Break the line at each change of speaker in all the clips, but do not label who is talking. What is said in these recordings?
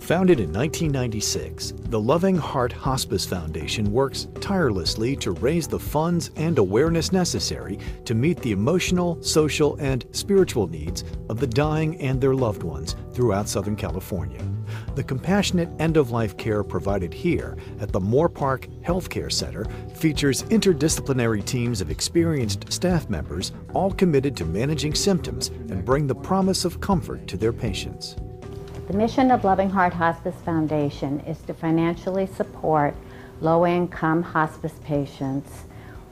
Founded in 1996, the Loving Heart Hospice Foundation works tirelessly to raise the funds and awareness necessary to meet the emotional, social, and spiritual needs of the dying and their loved ones throughout Southern California. The compassionate end-of-life care provided here at the Moore Park Healthcare Center features interdisciplinary teams of experienced staff members, all committed to managing symptoms and bring the promise of comfort to their patients.
The mission of Loving Heart Hospice Foundation is to financially support low-income hospice patients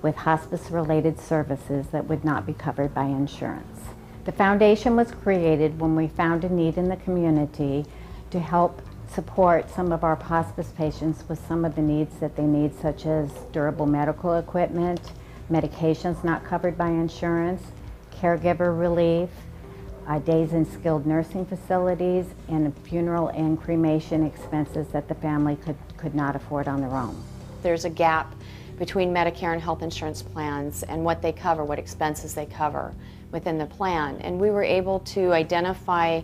with hospice-related services that would not be covered by insurance. The foundation was created when we found a need in the community to help support some of our hospice patients with some of the needs that they need, such as durable medical equipment, medications not covered by insurance, caregiver relief, days in skilled nursing facilities, and funeral and cremation expenses that the family could not afford on their own.
There's a gap between Medicare and health insurance plans and what they cover, what expenses they cover within the plan. And we were able to identify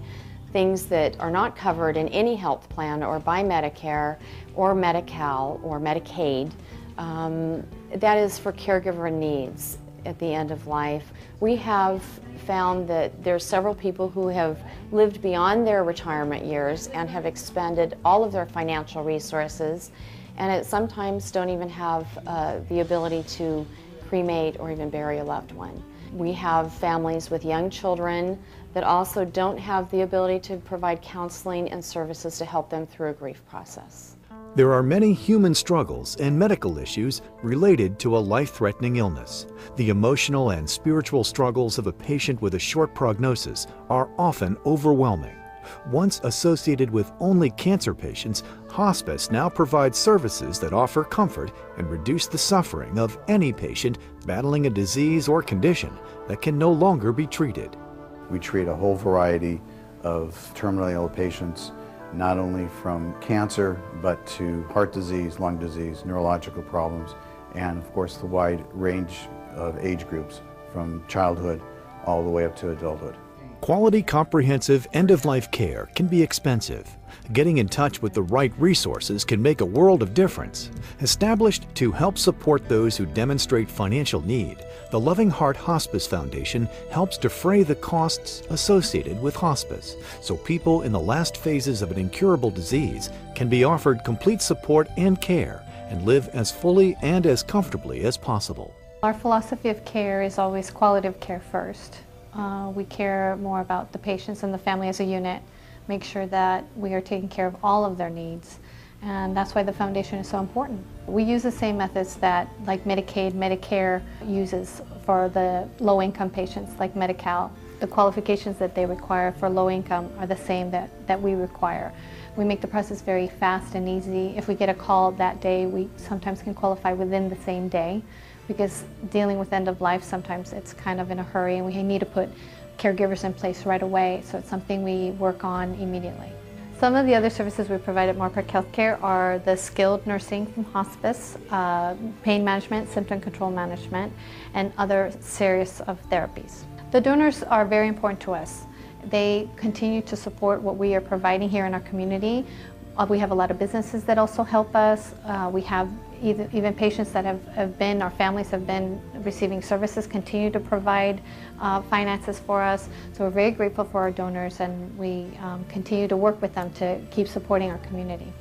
things that are not covered in any health plan or by Medicare or Medi-Cal or Medicaid. That is for caregiver needs at the end of life. We have found that there are several people who have lived beyond their retirement years and have expended all of their financial resources, and sometimes don't even have the ability to cremate or even bury a loved one. We have families with young children that also don't have the ability to provide counseling and services to help them through a grief process.
There are many human struggles and medical issues related to a life-threatening illness. The emotional and spiritual struggles of a patient with a short prognosis are often overwhelming. Once associated with only cancer patients, hospice now provides services that offer comfort and reduce the suffering of any patient battling a disease or condition that can no longer be treated.
We treat a whole variety of terminally ill patients, not only from cancer, but to heart disease, lung disease, neurological problems, and of course the wide range of age groups from childhood all the way up to adulthood.
Quality, comprehensive end-of-life care can be expensive. Getting in touch with the right resources can make a world of difference. Established to help support those who demonstrate financial need, the Loving Heart Hospice Foundation helps defray the costs associated with hospice, so people in the last phases of an incurable disease can be offered complete support and care and live as fully and as comfortably as possible.
Our philosophy of care is always quality of care first. We care more about the patients and the family as a unit, make sure that we are taking care of all of their needs, and that's why the foundation is so important. We use the same methods that like Medicaid, Medicare uses for the low-income patients like Medi-Cal. The qualifications that they require for low income are the same that we require. We make the process very fast and easy. If we get a call that day, we sometimes can qualify within the same day, because dealing with end of life, sometimes it's kind of in a hurry and we need to put caregivers in place right away, so it's something we work on immediately. Some of the other services we provide at Moore Park Healthcare are the skilled nursing from hospice, pain management, symptom control management, and other series of therapies. The donors are very important to us. They continue to support what we are providing here in our community. We have a lot of businesses that also help us. We have even patients that have been, our families have been receiving services, continue to provide finances for us. So we're very grateful for our donors, and we continue to work with them to keep supporting our community.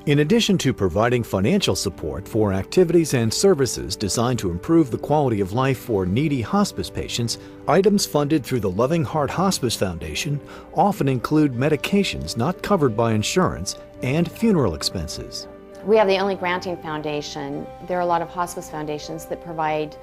In addition to providing financial support for activities and services designed to improve the quality of life for needy hospice patients, items funded through the Loving Heart Hospice Foundation often include medications not covered by insurance and funeral expenses.
We have the only granting foundation. There are a lot of hospice foundations that provide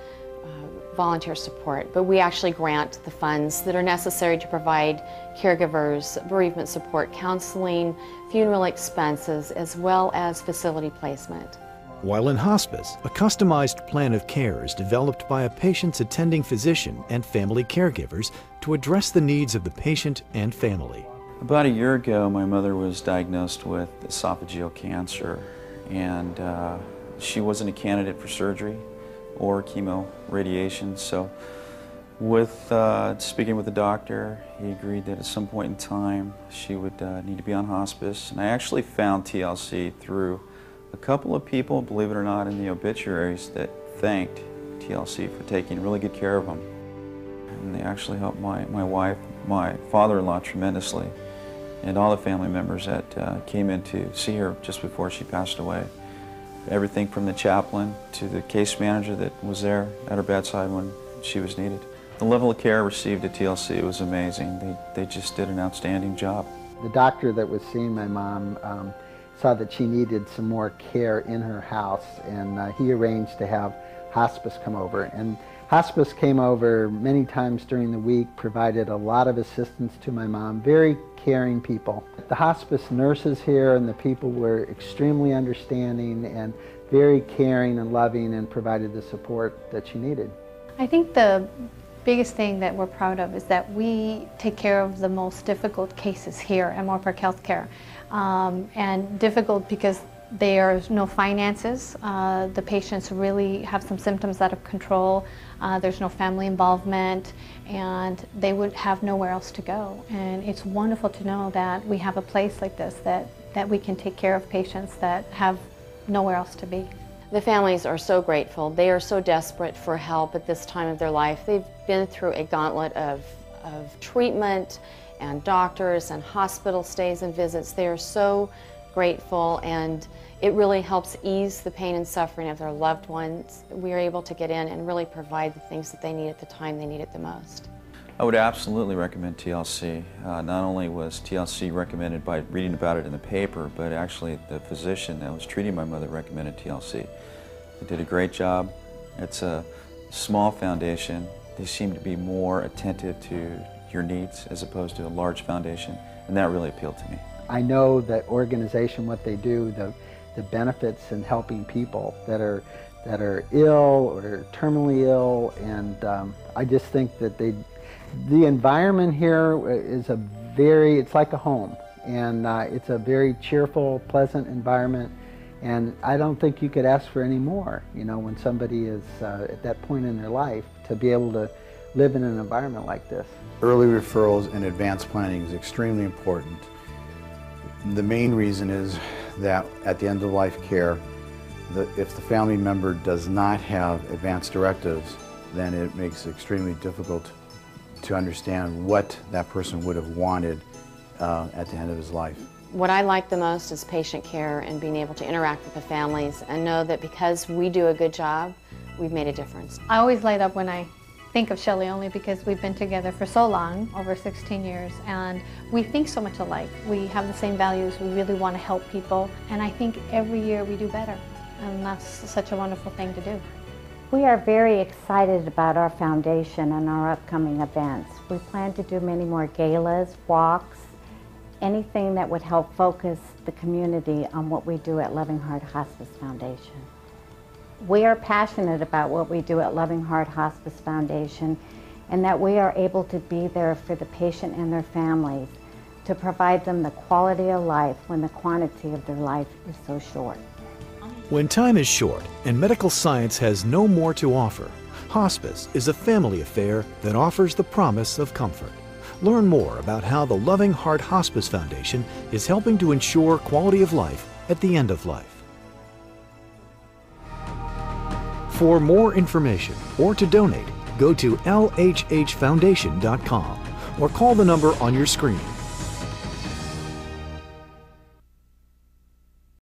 volunteer support, but we actually grant the funds that are necessary to provide caregivers, bereavement support, counseling, funeral expenses, as well as facility placement.
While in hospice, a customized plan of care is developed by a patient's attending physician and family caregivers to address the needs of the patient and family.
About a year ago, my mother was diagnosed with esophageal cancer, and she wasn't a candidate for surgery or chemo radiation, so With speaking with the doctor, he agreed that at some point in time she would need to be on hospice. And I actually found TLC through a couple of people, believe it or not, in the obituaries that thanked TLC for taking really good care of them. And they actually helped my wife, my father-in-law tremendously, and all the family members that came in to see her just before she passed away. Everything from the chaplain to the case manager that was there at her bedside when she was needed. The level of care received at TLC was amazing. They just did an outstanding job.
The doctor that was seeing my mom saw that she needed some more care in her house, and he arranged to have hospice come over. And hospice came over many times during the week, provided a lot of assistance to my mom, very caring people. The hospice nurses here and the people were extremely understanding and very caring and loving and provided the support that she needed.
I think the biggest thing that we're proud of is that we take care of the most difficult cases here at Moorpark Healthcare. And difficult because there's no finances. The patients really have some symptoms out of control. There's no family involvement, and they would have nowhere else to go. And it's wonderful to know that we have a place like this that we can take care of patients that have nowhere else to be.
The families are so grateful. They are so desperate for help at this time of their life. They've been through a gauntlet of treatment and doctors and hospital stays and visits. They are so grateful, and it really helps ease the pain and suffering of their loved ones. We are able to get in and really provide the things that they need at the time they need it the most.
I would absolutely recommend TLC. Not only was TLC recommended by reading about it in the paper, but actually the physician that was treating my mother recommended TLC. They did a great job. It's a small foundation. They seem to be more attentive to your needs as opposed to a large foundation, and that really appealed to me.
I know that organization, what they do, the benefits in helping people that are ill or terminally ill, and I just think that the environment here is it's like a home, and it's a very cheerful, pleasant environment, and I don't think you could ask for any more, you know, when somebody is at that point in their life, to be able to live in an environment like this.
Early referrals and advanced planning is extremely important. The main reason is that at the end of life care, if the family member does not have advanced directives, then it makes it extremely difficult to understand what that person would have wanted at the end of his life.
What I like the most is patient care and being able to interact with the families and know that because we do a good job, we've made a difference.
I always light up when I think of Shelley, only because we've been together for so long, over 16 years, and we think so much alike. We have the same values. We really want to help people, and I think every year we do better, and that's such a wonderful thing to do.
We are very excited about our foundation and our upcoming events. We plan to do many more galas, walks, anything that would help focus the community on what we do at Loving Heart Hospice Foundation. We are passionate about what we do at Loving Heart Hospice Foundation, and that we are able to be there for the patient and their families to provide them the quality of life when the quantity of their life is so short.
When time is short and medical science has no more to offer, hospice is a family affair that offers the promise of comfort. Learn more about how the Loving Heart Hospice Foundation is helping to ensure quality of life at the end of life. For more information or to donate, go to lhhfoundation.com or call the number on your screen.